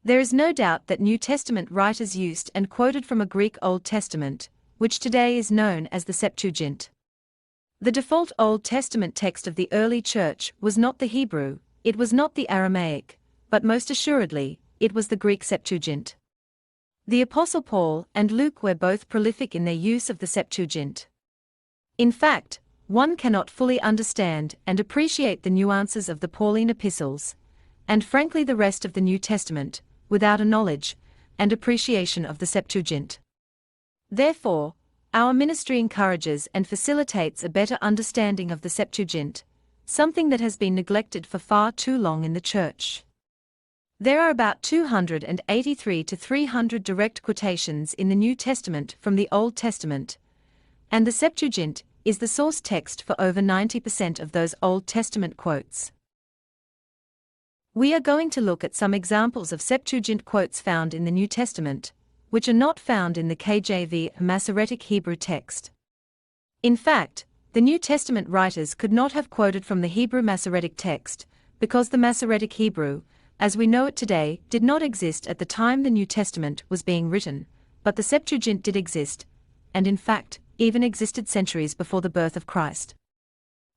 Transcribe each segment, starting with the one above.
There is no doubt that New Testament writers used and quoted from a Greek Old Testament, which today is known as the Septuagint. The default Old Testament text of the early church was not the Hebrew, it was not the Aramaic, but most assuredly, it was the Greek Septuagint. The Apostle Paul and Luke were both prolific in their use of the Septuagint. In fact, one cannot fully understand and appreciate the nuances of the Pauline epistles, and frankly the rest of the New Testament, without a knowledge and appreciation of the Septuagint. Therefore, our ministry encourages and facilitates a better understanding of the Septuagint, something that has been neglected for far too long in the Church. There are about 283 to 300 direct quotations in the New Testament from the Old Testament, and the Septuagint is the source text for over 90% of those Old Testament quotes. We are going to look at some examples of Septuagint quotes found in the New Testament, which are not found in the KJV Masoretnom Hebrew text. In fact, the New Testament writers could not have quoted from the Hebrew Masoretic text, because the Masoretic Hebrew, as we know it today, did not exist at the time the New Testament was being written, but the Septuagint did exist, and in fact, even existed centuries before the birth of Christ.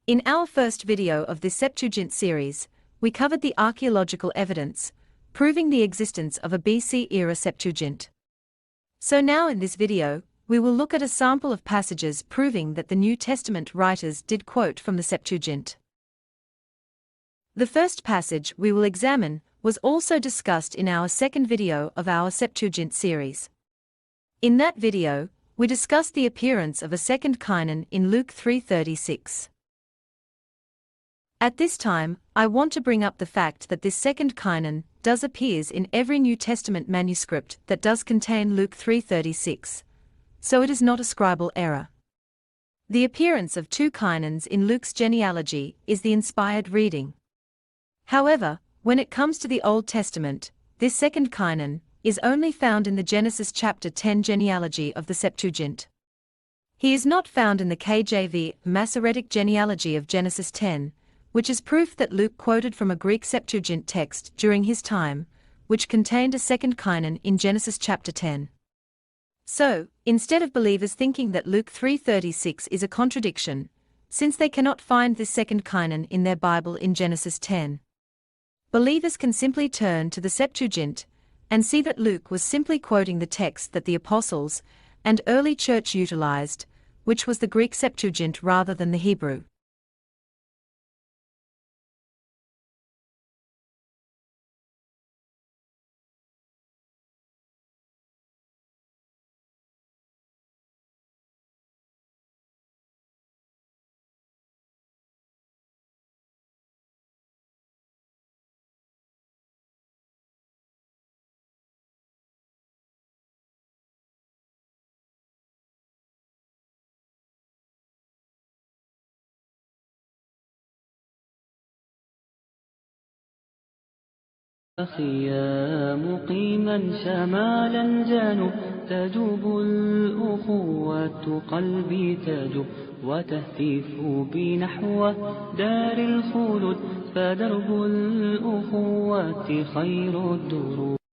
In our first video of this Septuagint series, we covered the archaeological evidence, proving the existence of a BC-era Septuagint. So now in this video, we will look at a sample of passages proving that the New Testament writers did quote from the Septuagint. The first passage we will examine was also discussed in our second video of our Septuagint series. In that video, we discussed the appearance of a second kainon in Luke 3:36. At this time, I want to bring up the fact that this second kainon does appears in every New Testament manuscript that does contain Luke 3:36, so it is not a scribal error. The appearance of two kainons in Luke's genealogy is the inspired reading. However, when it comes to the Old Testament, this second kainon is only found in the Genesis chapter 10 genealogy of the Septuagint. He is not found in the KJV Masoretic genealogy of Genesis 10, which is proof that Luke quoted from a Greek Septuagint text during his time, which contained a second kainon in Genesis chapter 10. So, instead of believers thinking that Luke 3:36 is a contradiction, since they cannot find this second kainon in their Bible in Genesis 10, believers can simply turn to the Septuagint and see that Luke was simply quoting the text that the apostles and early church utilized, which was the Greek Septuagint rather than the Hebrew. أخي يا مقيما شمالا جنوب تجوب الأخوة قلبي تجوب وتهتف بي نحو دار الخلود فدرب الأخوة خير الدروب